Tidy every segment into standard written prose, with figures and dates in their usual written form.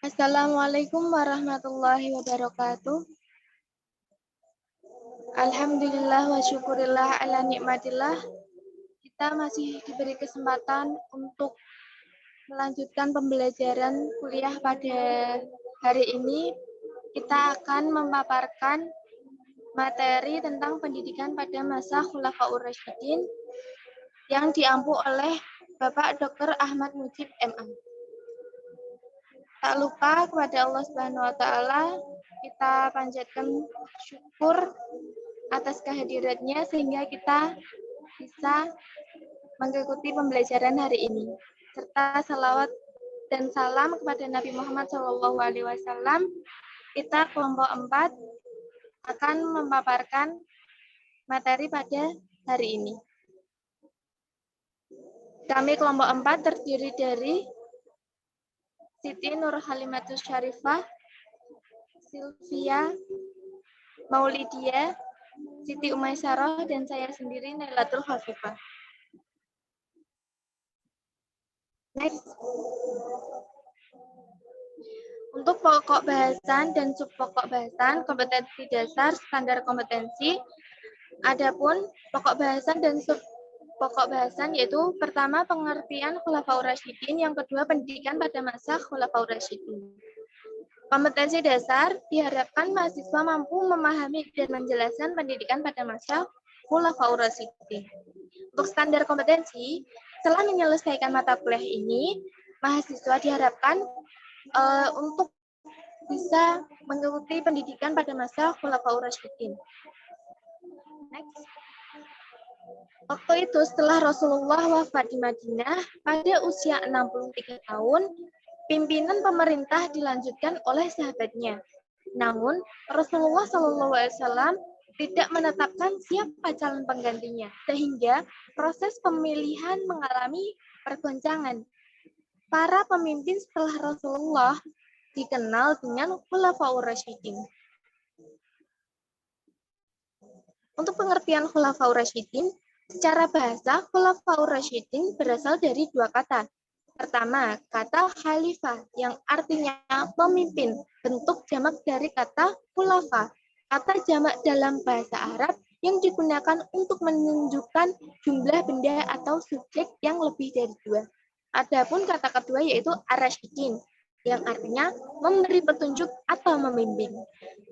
Assalamualaikum warahmatullahi wabarakatuh. Alhamdulillah wa syukurillah ala nikmatillah. Kita masih diberi kesempatan untuk melanjutkan pembelajaran kuliah pada hari ini. Kita akan memaparkan materi tentang pendidikan pada masa Khulafaur Rasyidin yang diampu oleh Bapak Dr. Ahmad Mujib MA. Tak lupa kepada Allah Subhanahu wa taala kita panjatkan syukur atas kehadirannya sehingga kita bisa mengikuti pembelajaran hari ini. Serta salawat dan salam kepada Nabi Muhammad SAW. Kita kelompok 4 akan memaparkan materi pada hari ini. Kami kelompok 4 terdiri dari Siti Nur Halimatus Syarifah, Sylvia, Maulidia, Siti Umaisyarah, dan saya sendiri Nailatul Khafifah. Next. Untuk pokok bahasan dan subpokok bahasan, kompetensi dasar, standar kompetensi, adapun pokok bahasan dan subpokok bahasan yaitu pertama pengertian Khulafaur Rasyidin, yang kedua pendidikan pada masa Khulafaur Rasyidin. Kompetensi dasar diharapkan mahasiswa mampu memahami dan menjelaskan pendidikan pada masa Khulafaur Rasyidin. Untuk standar kompetensi, setelah menyelesaikan mata kuliah ini, mahasiswa diharapkan untuk bisa mengikuti pendidikan pada masa Khulafaur Rasyidin. Next. Waktu itu setelah Rasulullah wafat di Madinah pada usia 63 tahun, pimpinan pemerintah dilanjutkan oleh sahabatnya. Namun Rasulullah SAW tidak menetapkan siapa calon penggantinya, sehingga proses pemilihan mengalami pergoncangan. Para pemimpin setelah Rasulullah dikenal dengan Khulafaur Rasyidin. Untuk pengertian Khulafaur Rasyidin, secara bahasa Khulafaur Rasyidin berasal dari dua kata. Pertama, kata khalifah yang artinya pemimpin, bentuk jamak dari kata khulafa. Kata jamak dalam bahasa Arab yang digunakan untuk menunjukkan jumlah benda atau subjek yang lebih dari dua. Adapun kata kedua yaitu ar-rasyidin, yang artinya memberi petunjuk atau membimbing.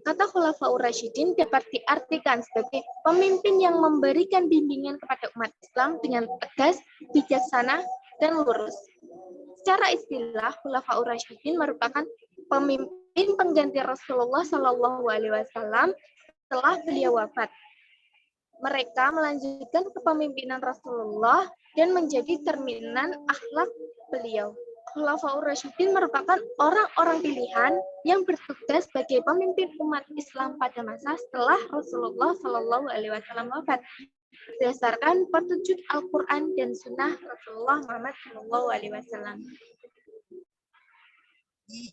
Kata Khulafaur Rasyidin dapat diartikan sebagai pemimpin yang memberikan bimbingan kepada umat Islam dengan tegas, bijaksana, dan lurus. Secara istilah, Khulafaur Rasyidin merupakan pemimpin pengganti Rasulullah SAW setelah beliau wafat. Mereka melanjutkan kepemimpinan Rasulullah dan menjadi cerminan akhlak beliau. Khulafaur Rasyidin merupakan orang-orang pilihan yang bertugas sebagai pemimpin umat Islam pada masa setelah Rasulullah SAW wafat, berdasarkan petunjuk Al-Quran dan Sunnah Rasulullah Muhammad SAW.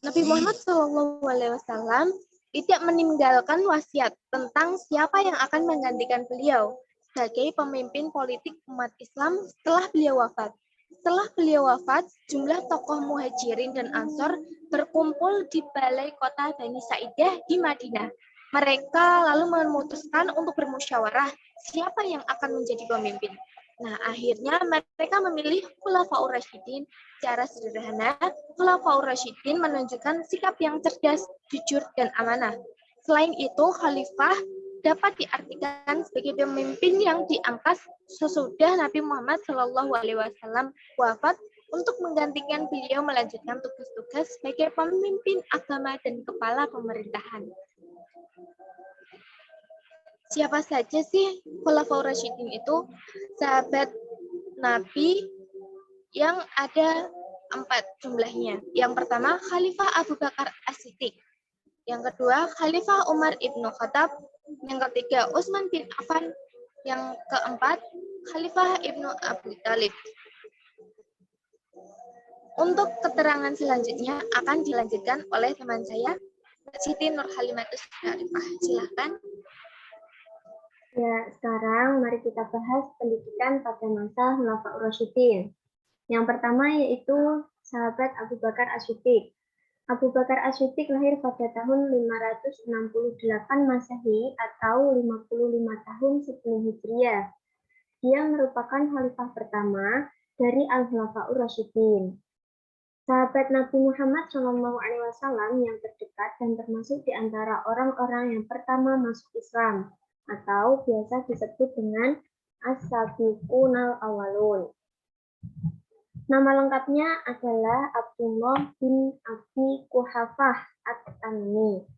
Nabi Muhammad SAW tidak meninggalkan wasiat tentang siapa yang akan menggantikan beliau sebagai pemimpin politik umat Islam setelah beliau wafat. Setelah beliau wafat, jumlah tokoh Muhajirin dan Ansor berkumpul di balai kota Bani Sa'idah di Madinah. Mereka lalu memutuskan untuk bermusyawarah siapa yang akan menjadi pemimpin. Nah, akhirnya mereka memilih Khulafaur Rasyidin. Secara sederhana, Khulafaur Rasyidin menunjukkan sikap yang cerdas, jujur, dan amanah. Selain itu, khalifah dapat diartikan sebagai pemimpin yang diangkat sesudah Nabi Muhammad SAW wafat untuk menggantikan beliau melanjutkan tugas-tugas sebagai pemimpin agama dan kepala pemerintahan. Siapa saja sih Khulafaur Rasyidin itu? Sahabat Nabi yang ada 4 jumlahnya. Yang pertama, Khalifah Abu Bakar As-Siddiq. Yang kedua, Khalifah Umar Ibn Khattab. Yang ketiga, Utsman bin Affan. Yang keempat, Khalifah Ibnu Abi Thalib. Untuk keterangan selanjutnya akan dilanjutkan oleh teman saya, Siti Nur Halimatus Syarifah. Silakan. Ya, sekarang mari kita bahas pendidikan pada masa Khulafaur Rasyidin. Yang pertama yaitu sahabat Abu Bakar As-Siddiq. Abu Bakar As-Siddiq lahir pada tahun 568 Masehi atau 55 tahun sebelum Hijriah. Dia merupakan khalifah pertama dari Al-Khulafaur Rasyidin. Sahabat Nabi Muhammad SAW yang terdekat dan termasuk di antara orang-orang yang pertama masuk Islam atau biasa disebut dengan As-Sabiqunal Awwalun. Nama lengkapnya adalah Abdullah bin Abi Quhafah At-Tamimi.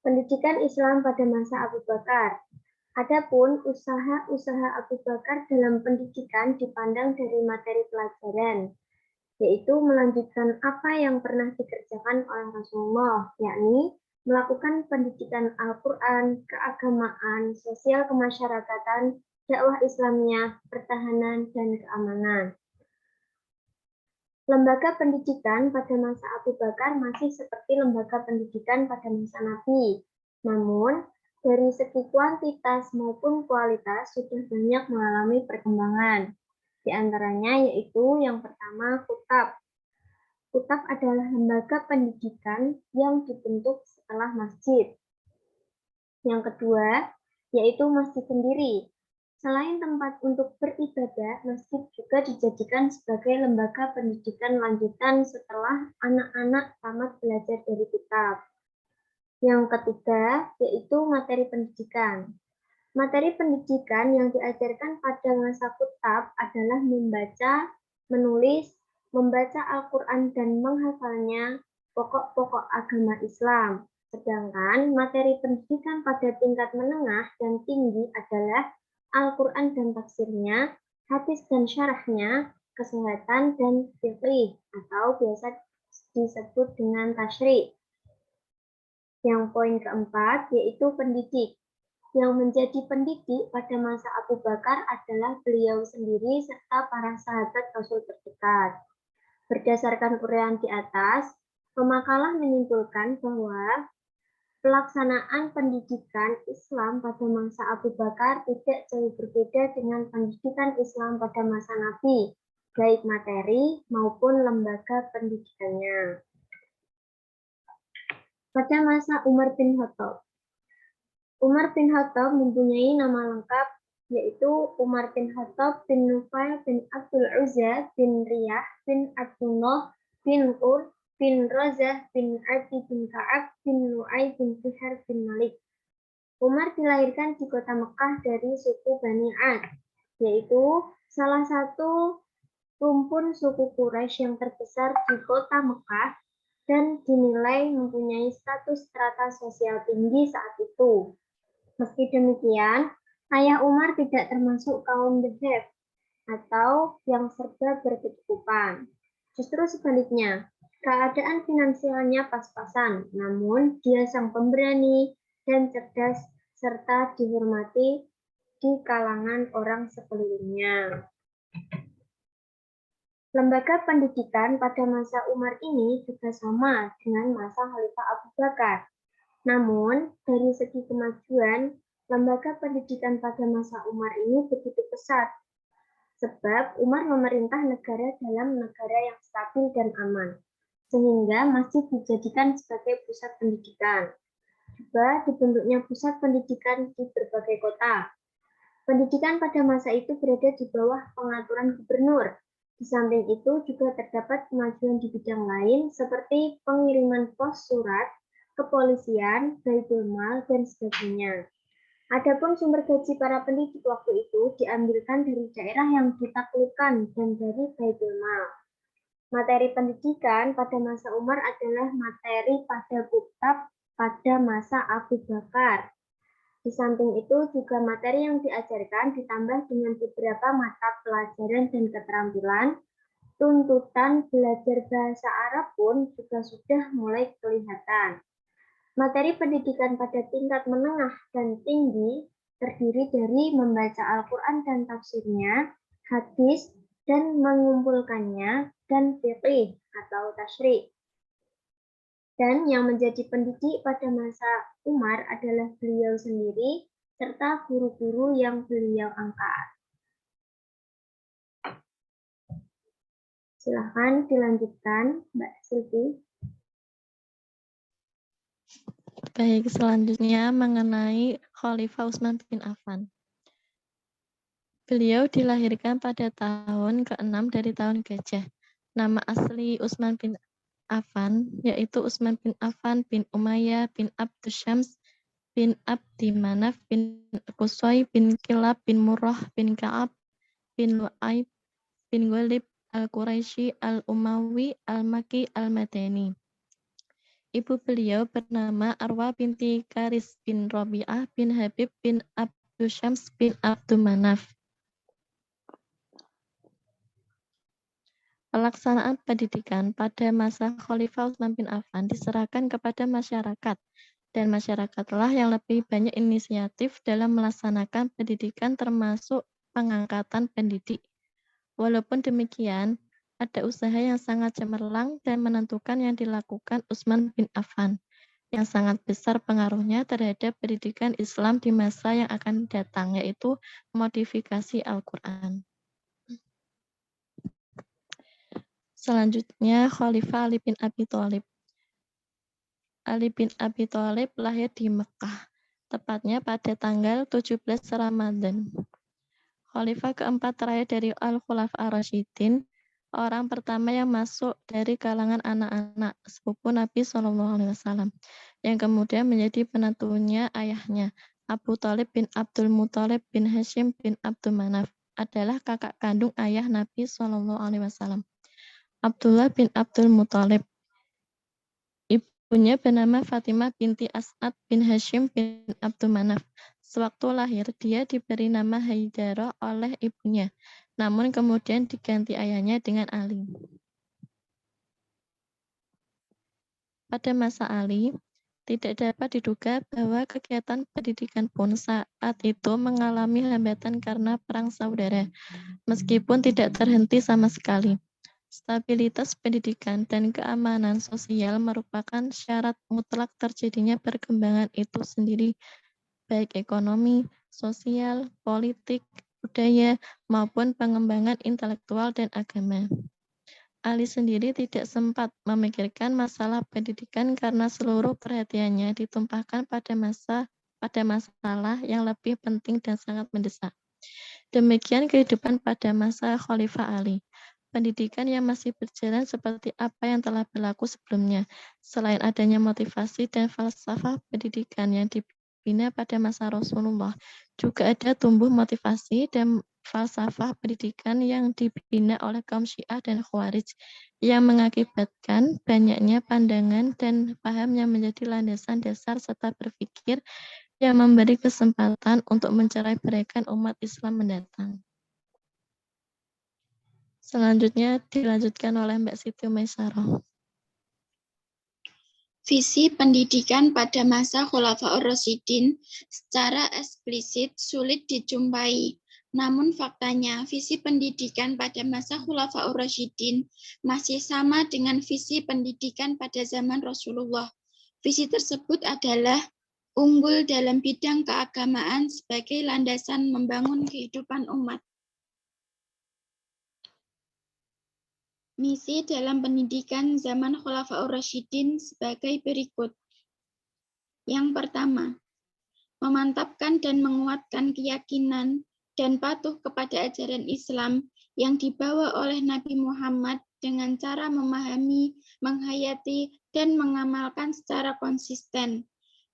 Pendidikan Islam pada masa Abu Bakar. Adapun usaha-usaha Abu Bakar dalam pendidikan dipandang dari materi pelajaran, yaitu melanjutkan apa yang pernah dikerjakan oleh Rasulullah, yakni melakukan pendidikan Al-Quran, keagamaan, sosial kemasyarakatan, dakwah Islamiyah, pertahanan, dan keamanan. Lembaga pendidikan pada masa Abu Bakar masih seperti lembaga pendidikan pada masa Nabi, namun dari segi kuantitas maupun kualitas sudah banyak mengalami perkembangan. Di antaranya yaitu yang pertama Kutab. Kutab adalah lembaga pendidikan yang dibentuk setelah masjid. Yang kedua yaitu masjid sendiri. Selain tempat untuk beribadah, masjid juga dijadikan sebagai lembaga pendidikan lanjutan setelah anak-anak tamat belajar dari kitab. Yang ketiga, yaitu materi pendidikan. Materi pendidikan yang diajarkan pada masa Kutab adalah membaca, menulis, membaca Al-Quran dan menghafalnya pokok-pokok agama Islam. Sedangkan materi pendidikan pada tingkat menengah dan tinggi adalah Al-Quran dan tafsirnya, hadis dan syarahnya, kesehatan dan fiqih atau biasa disebut dengan tasyri'. Yang poin keempat yaitu pendidik. Yang menjadi pendidik pada masa Abu Bakar adalah beliau sendiri serta para sahabat Rasul terdekat. Berdasarkan uraian di atas, pemakalah menyimpulkan bahwa pelaksanaan pendidikan Islam pada masa Abu Bakar tidak jauh berbeda dengan pendidikan Islam pada masa Nabi, baik materi maupun lembaga pendidikannya. Pada masa Umar bin Khattab. Umar bin Khattab mempunyai nama lengkap yaitu Umar bin Khattab bin Nufail bin Abdul Uzza bin Riyah bin Abdullah bin Ur bin Razah bin Adi bin Ka'ab bin Lu'ay bin Fihar bin Malik. Umar dilahirkan di kota Mekah dari suku Bani Ad, yaitu salah satu rumpun suku Quraisy yang terbesar di kota Mekah dan dinilai mempunyai status strata sosial tinggi saat itu. Meski demikian, ayah Umar tidak termasuk kaum dhaf atau yang serba berkecukupan. Justru sebaliknya, keadaan finansialnya pas-pasan, namun dia sang pemberani dan cerdas serta dihormati di kalangan orang sekelilingnya. Lembaga pendidikan pada masa Umar ini juga sama dengan masa Khalifah Abu Bakar. Namun, dari segi kemajuan, lembaga pendidikan pada masa Umar ini begitu pesat. Sebab Umar memerintah negara dalam negara yang stabil dan aman, sehingga masjid dijadikan sebagai pusat pendidikan. Juga dibentuknya pusat pendidikan di berbagai kota. Pendidikan pada masa itu berada di bawah pengaturan gubernur. Di samping itu juga terdapat kemajuan di bidang lain seperti pengiriman pos surat, kepolisian, baitul mal, dan sebagainya. Adapun sumber gaji para pendidik waktu itu diambilkan dari daerah yang ditaklukkan dan dari baitul mal. Materi pendidikan pada masa Umar adalah materi pada Kutab pada masa Abu Bakar. Di samping itu juga materi yang diajarkan ditambah dengan beberapa mata pelajaran dan keterampilan. Tuntutan belajar bahasa Arab pun juga sudah mulai kelihatan. Materi pendidikan pada tingkat menengah dan tinggi terdiri dari membaca Al-Quran dan tafsirnya, hadis, dan mengumpulkannya, dan fiqih atau tasyri'. Dan yang menjadi pendidik pada masa Umar adalah beliau sendiri serta guru-guru yang beliau angkat. Silahkan dilanjutkan, Mbak Silvi. Baik, selanjutnya mengenai Khalifah Utsman bin Affan. Beliau dilahirkan pada tahun ke-6 dari tahun Gajah. Nama asli Utsman bin Affan yaitu Utsman bin Affan bin Umayyah bin Abdus Syams bin Abdi Manaf bin Qusay bin Kilab bin Murrah bin Ka'ab bin Lu'aib bin Ghalib al-Quraisy al-Umawi al-Maki al-Madani. Ibu beliau bernama Arwa binti Karis bin Rabi'ah bin Habib bin Abdus Syams bin Abdul Manaf. Pelaksanaan pendidikan pada masa Khalifah Utsman bin Affan diserahkan kepada masyarakat, dan masyarakatlah yang lebih banyak inisiatif dalam melaksanakan pendidikan termasuk pengangkatan pendidik. Walaupun demikian, ada usaha yang sangat cemerlang dan menentukan yang dilakukan Utsman bin Affan, yang sangat besar pengaruhnya terhadap pendidikan Islam di masa yang akan datang, yaitu modifikasi Al-Quran. Selanjutnya, Khalifah Ali bin Abi Thalib. Ali bin Abi Thalib lahir di Mekah, tepatnya pada tanggal 17 Ramadan. Khalifah keempat terakhir dari Al-Khulafa Ar-Rasyidin, orang pertama yang masuk dari kalangan anak-anak sepupu Nabi SAW, yang kemudian menjadi penentunya ayahnya, Abu Thalib bin Abdul Muthalib bin Hashim bin Abdul Manaf, adalah kakak kandung ayah Nabi SAW. Abdullah bin Abdul Muthalib. Ibunya bernama Fatimah binti As'ad bin Hashim bin Abdul Manaf. Sewaktu lahir, dia diberi nama Haidarah oleh ibunya, namun kemudian diganti ayahnya dengan Ali. Pada masa Ali, tidak dapat diduga bahwa kegiatan pendidikan pun saat itu mengalami hambatan karena perang saudara, meskipun tidak terhenti sama sekali. Stabilitas pendidikan dan keamanan sosial merupakan syarat mutlak terjadinya perkembangan itu sendiri, baik ekonomi, sosial, politik, budaya, maupun pengembangan intelektual dan agama. Ali sendiri tidak sempat memikirkan masalah pendidikan karena seluruh perhatiannya ditumpahkan pada masalah yang lebih penting dan sangat mendesak. Demikian kehidupan pada masa Khalifah Ali. Pendidikan yang masih berjalan seperti apa yang telah berlaku sebelumnya. Selain adanya motivasi dan falsafah pendidikan yang dibina pada masa Rasulullah, juga ada tumbuh motivasi dan falsafah pendidikan yang dibina oleh kaum Syiah dan Khawarij, yang mengakibatkan banyaknya pandangan dan paham yang menjadi landasan dasar serta berpikir yang memberi kesempatan untuk mencerai-beraikan umat Islam mendatang. Selanjutnya dilanjutkan oleh Mbak Siti Maisarah. Visi pendidikan pada masa Khulafaur Rasyidin secara eksplisit sulit dijumpai. Namun faktanya, visi pendidikan pada masa Khulafaur Rasyidin masih sama dengan visi pendidikan pada zaman Rasulullah. Visi tersebut adalah unggul dalam bidang keagamaan sebagai landasan membangun kehidupan umat. Misi dalam pendidikan zaman Khulafaur Rasyidin sebagai berikut. Yang pertama, memantapkan dan menguatkan keyakinan dan patuh kepada ajaran Islam yang dibawa oleh Nabi Muhammad dengan cara memahami, menghayati, dan mengamalkan secara konsisten.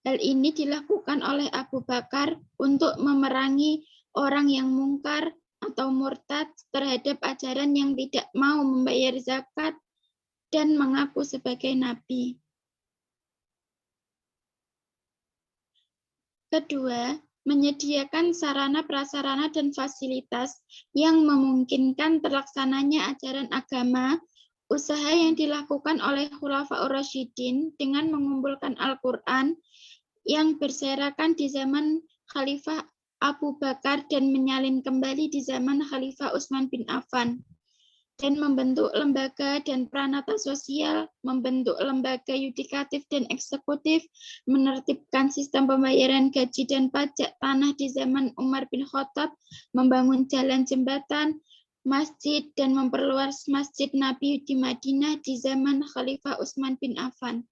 Hal ini dilakukan oleh Abu Bakar untuk memerangi orang yang mungkar atau murtad terhadap ajaran yang tidak mau membayar zakat dan mengaku sebagai nabi. Kedua, menyediakan sarana prasarana dan fasilitas yang memungkinkan terlaksananya ajaran agama, usaha yang dilakukan oleh Khulafaur Rasyidin dengan mengumpulkan Al-Quran yang berserakan di zaman Khalifah Abu Bakar dan menyalin kembali di zaman Khalifah Utsman bin Affan. dan membentuk lembaga dan peranata sosial, membentuk lembaga yudikatif dan eksekutif, menertibkan sistem pembayaran gaji dan pajak tanah di zaman Umar bin Khattab, membangun jalan jembatan, masjid, dan memperluas Masjid Nabi di Madinah di zaman Khalifah Utsman bin Affan.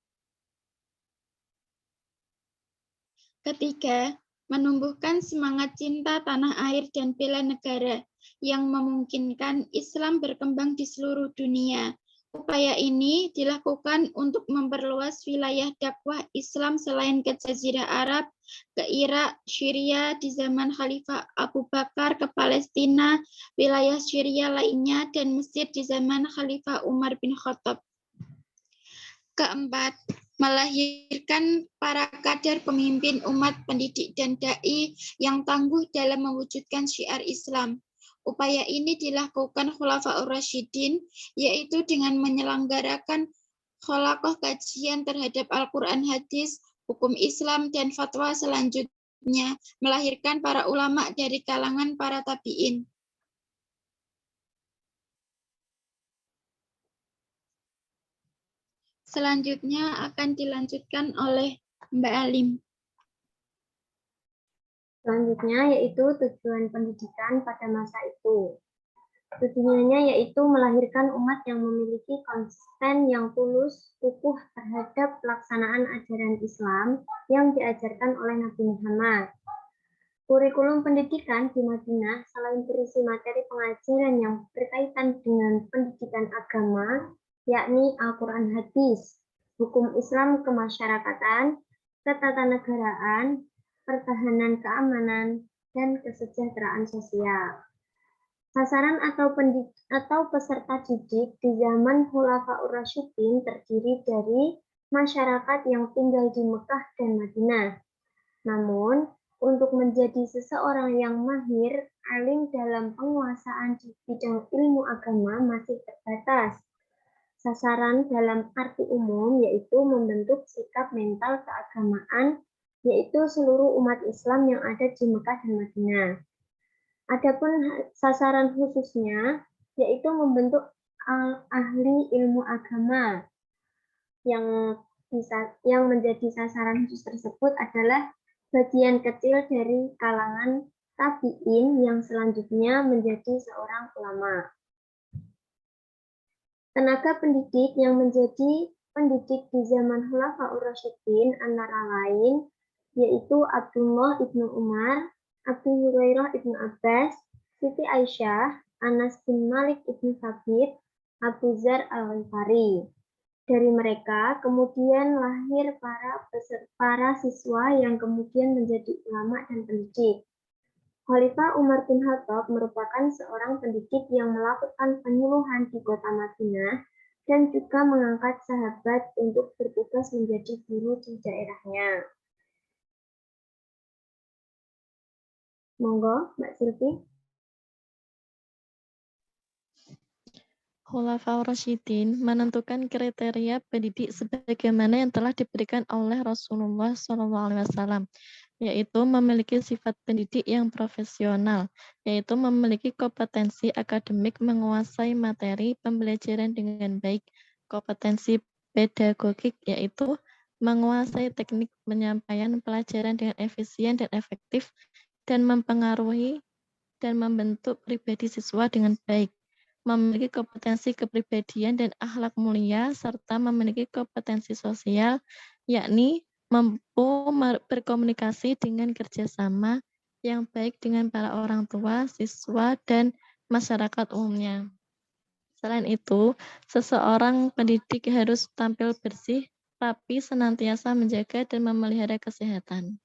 Ketiga, menumbuhkan semangat cinta tanah air dan bela negara yang memungkinkan Islam berkembang di seluruh dunia. Upaya ini dilakukan untuk memperluas wilayah dakwah Islam selain ke Jazirah Arab, ke Irak, Syria di zaman Khalifah Abu Bakar, ke Palestina, wilayah Syria lainnya, dan Mesir di zaman Khalifah Umar bin Khattab. Keempat, melahirkan para kader pemimpin umat, pendidik, dan da'i yang tangguh dalam mewujudkan syiar Islam. Upaya ini dilakukan Khulafaur Rasyidin, yaitu dengan menyelenggarakan khalaqah kajian terhadap Al-Quran, hadis, hukum Islam, dan fatwa selanjutnya, melahirkan para ulama dari kalangan para tabi'in. Selanjutnya akan dilanjutkan oleh Mbak Alim. Selanjutnya yaitu tujuan pendidikan pada masa itu. Tujuannya yaitu melahirkan umat yang memiliki konsisten yang tulus, kukuh terhadap pelaksanaan ajaran Islam yang diajarkan oleh Nabi Muhammad. Kurikulum pendidikan di Madinah selain berisi materi pengajaran yang berkaitan dengan pendidikan agama, yakni Al-Quran hadis, hukum Islam kemasyarakatan, ketatanegaraan, pertahanan keamanan, dan kesejahteraan sosial. Sasaran atau peserta didik di zaman Khulafaur Rasyidin terdiri dari masyarakat yang tinggal di Mekah dan Madinah. Namun, untuk menjadi seseorang yang mahir, alim dalam penguasaan di bidang ilmu agama masih terbatas. Sasaran dalam arti umum yaitu membentuk sikap mental keagamaan, yaitu seluruh umat Islam yang ada di Mekah dan Madinah. Adapun sasaran khususnya yaitu membentuk ahli ilmu agama. Yang menjadi sasaran khusus tersebut adalah bagian kecil dari kalangan tabi'in yang selanjutnya menjadi seorang ulama. Tenaga pendidik yang menjadi pendidik di zaman Khulafaur Rasyidin antara lain yaitu Abdullah ibnu Umar, Abu Hurairah ibnu Abbas, Siti Aisyah, Anas bin Malik ibnu Thabit, Abu Dzar al-Ghifari. Dari mereka kemudian lahir para siswa yang kemudian menjadi ulama dan pendidik. Khalifah Umar bin Khattab merupakan seorang pendidik yang melakukan penyuluhan di kota Madinah dan juga mengangkat sahabat untuk bertugas menjadi guru di daerahnya. Monggo, Mbak Silvi. Khulafaur Rasyidin menentukan kriteria pendidik sebagaimana yang telah diberikan oleh Rasulullah SAW, yaitu memiliki sifat pendidik yang profesional, yaitu memiliki kompetensi akademik menguasai materi pembelajaran dengan baik, kompetensi pedagogik, yaitu menguasai teknik penyampaian pelajaran dengan efisien dan efektif, dan mempengaruhi dan membentuk pribadi siswa dengan baik, memiliki kompetensi kepribadian dan akhlak mulia, serta memiliki kompetensi sosial, yakni mampu berkomunikasi dengan kerjasama yang baik dengan para orang tua, siswa, dan masyarakat umumnya. Selain itu, seseorang pendidik harus tampil bersih, rapi, senantiasa menjaga dan memelihara kesehatan.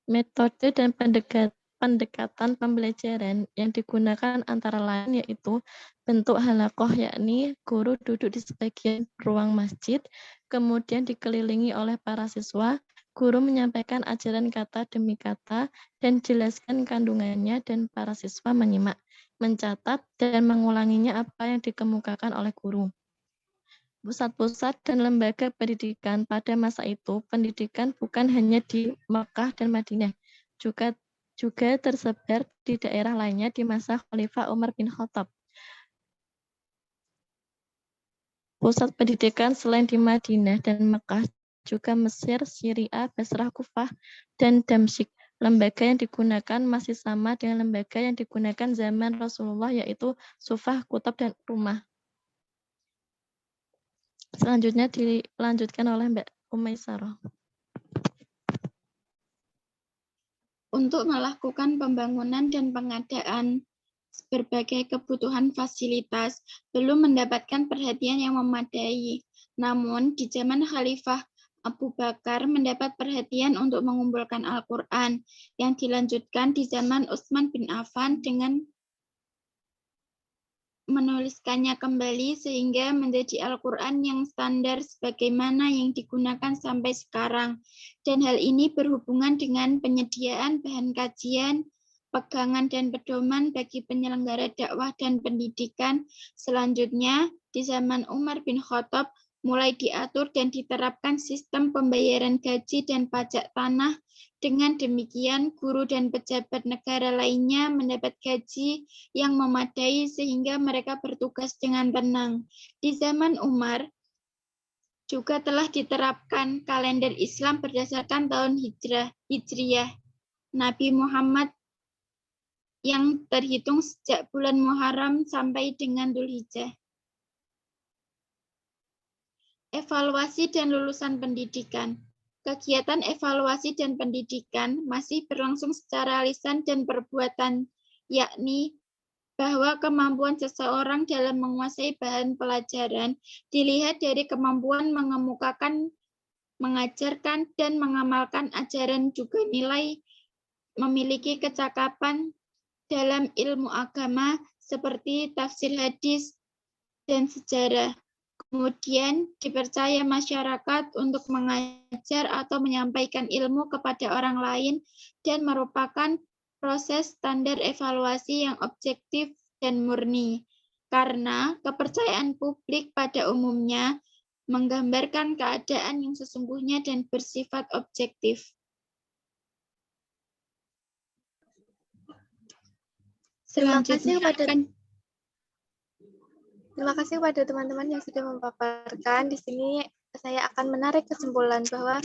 Metode dan pendekatan pembelajaran yang digunakan antara lain yaitu bentuk halaqah, yakni guru duduk di sebagian ruang masjid, kemudian dikelilingi oleh para siswa, guru menyampaikan ajaran kata demi kata dan jelaskan kandungannya, dan para siswa menyimak, mencatat, dan mengulanginya apa yang dikemukakan oleh guru. Pusat-pusat dan lembaga pendidikan pada masa itu, pendidikan bukan hanya di Mekah dan Madinah, juga juga tersebar di daerah lainnya di masa Khalifah Umar bin Khattab. Pusat pendidikan selain di Madinah dan Mekah juga Mesir, Syria, Basrah, Kufah, dan Damsyik. Lembaga yang digunakan masih sama dengan lembaga yang digunakan zaman Rasulullah, yaitu Sufah, Kutab, dan Rumah. Selanjutnya dilanjutkan oleh Mbak Umaisarah. Untuk melakukan pembangunan dan pengadaan berbagai kebutuhan fasilitas belum mendapatkan perhatian yang memadai. Namun, di zaman Khalifah Abu Bakar mendapat perhatian untuk mengumpulkan Al-Quran yang dilanjutkan di zaman Utsman bin Affan dengan menuliskannya kembali sehingga menjadi Al-Quran yang standar sebagaimana yang digunakan sampai sekarang. Dan hal ini berhubungan dengan penyediaan bahan kajian, pegangan dan pedoman bagi penyelenggara dakwah dan pendidikan. Selanjutnya, di zaman Umar bin Khattab mulai diatur dan diterapkan sistem pembayaran gaji dan pajak tanah. Dengan demikian, guru dan pejabat negara lainnya mendapat gaji yang memadai sehingga mereka bertugas dengan tenang. Di zaman Umar juga telah diterapkan kalender Islam berdasarkan tahun Hijriyah Nabi Muhammad yang terhitung sejak bulan Muharram sampai dengan Dzulhijjah. Evaluasi dan lulusan pendidikan. Kegiatan evaluasi dan pendidikan masih berlangsung secara lisan dan perbuatan, yakni bahwa kemampuan seseorang dalam menguasai bahan pelajaran dilihat dari kemampuan mengemukakan, mengajarkan, dan mengamalkan ajaran, juga nilai memiliki kecakapan dalam ilmu agama seperti tafsir hadis dan sejarah. Kemudian dipercaya masyarakat untuk mengajar atau menyampaikan ilmu kepada orang lain dan merupakan proses standar evaluasi yang objektif dan murni. Karena kepercayaan publik pada umumnya menggambarkan keadaan yang sesungguhnya dan bersifat objektif. Selanjutnya Terima kasih kepada teman-teman yang sudah memaparkan. Di sini saya akan menarik kesimpulan bahwa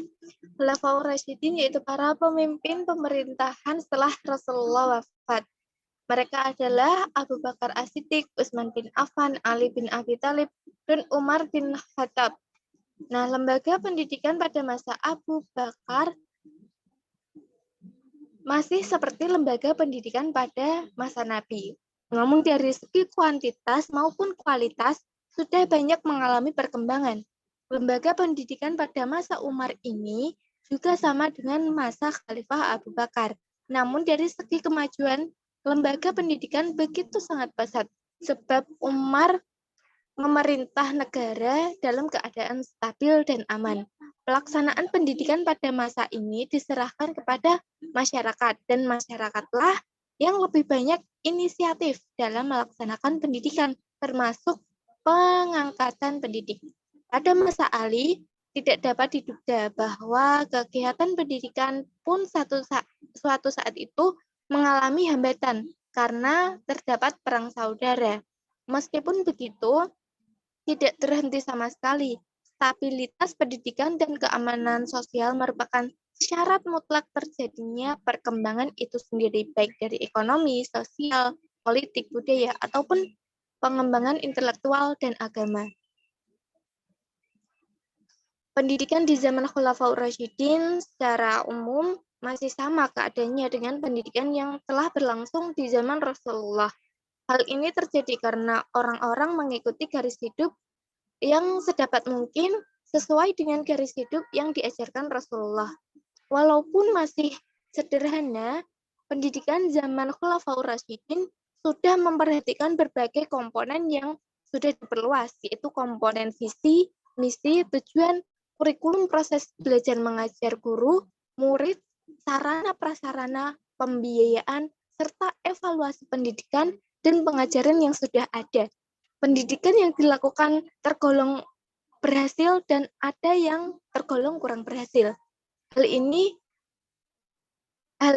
Khulafaur Rasyidin yaitu para pemimpin pemerintahan setelah Rasulullah wafat. Mereka adalah Abu Bakar As-Siddiq, Utsman bin Affan, Ali bin Abi Thalib, dan Umar bin Khattab. Nah, lembaga pendidikan pada masa Abu Bakar masih seperti lembaga pendidikan pada masa Nabi. Namun dari segi kuantitas maupun kualitas sudah banyak mengalami perkembangan. Lembaga pendidikan pada masa Umar ini juga sama dengan masa Khalifah Abu Bakar. Namun dari segi kemajuan, lembaga pendidikan begitu sangat pesat. Sebab Umar memerintah negara dalam keadaan stabil dan aman. Pelaksanaan pendidikan pada masa ini diserahkan kepada masyarakat, dan masyarakatlah yang lebih banyak inisiatif dalam melaksanakan pendidikan, termasuk pengangkatan pendidik. Pada masa Ali, tidak dapat diduga bahwa kegiatan pendidikan pun suatu saat itu mengalami hambatan karena terdapat perang saudara. Meskipun begitu, tidak terhenti sama sekali. Stabilitas pendidikan dan keamanan sosial merupakan syarat mutlak terjadinya perkembangan itu sendiri, baik dari ekonomi, sosial, politik, budaya, ataupun pengembangan intelektual dan agama. Pendidikan di zaman Khulafaur Rasyidin secara umum masih sama keadaannya dengan pendidikan yang telah berlangsung di zaman Rasulullah. Hal ini terjadi karena orang-orang mengikuti garis hidup yang sedapat mungkin sesuai dengan garis hidup yang diajarkan Rasulullah. Walaupun masih sederhana, pendidikan zaman Khulafaur Rasyidin sudah memperhatikan berbagai komponen yang sudah diperluas, yaitu komponen visi, misi, tujuan, kurikulum, proses belajar mengajar guru, murid, sarana prasarana, pembiayaan, serta evaluasi pendidikan dan pengajaran yang sudah ada. Pendidikan yang dilakukan tergolong berhasil dan ada yang tergolong kurang berhasil. Hal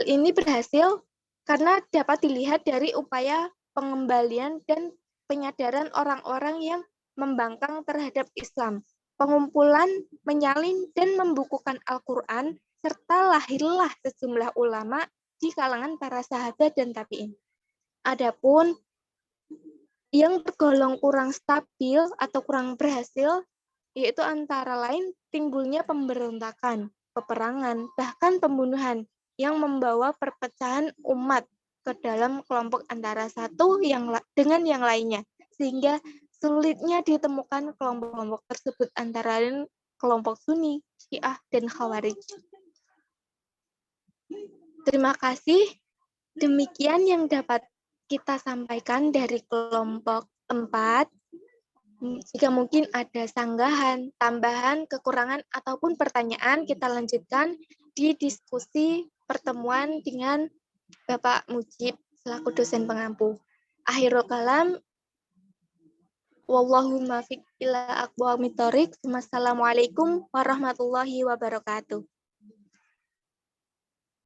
ini berhasil karena dapat dilihat dari upaya pengembalian dan penyadaran orang-orang yang membangkang terhadap Islam, pengumpulan, menyalin, dan membukukan Al-Quran, serta lahirlah sejumlah ulama di kalangan para sahabat dan tabi'in. Adapun yang tergolong kurang stabil atau kurang berhasil, yaitu antara lain timbulnya pemberontakan, peperangan, bahkan pembunuhan yang membawa perpecahan umat ke dalam kelompok antara satu dengan yang lainnya, sehingga sulitnya ditemukan kelompok-kelompok tersebut antara lain kelompok Sunni, Syiah, dan Khawarij. Terima kasih. Demikian yang dapat kita sampaikan dari kelompok 4. Jika mungkin ada sanggahan, tambahan, kekurangan, ataupun pertanyaan, kita lanjutkan di diskusi pertemuan dengan Bapak Mujib selaku dosen pengampu. Akhirul kalam, wallahu muwaffiq ila aqwamit thoriq. Wassalamualaikum warahmatullahi wabarakatuh.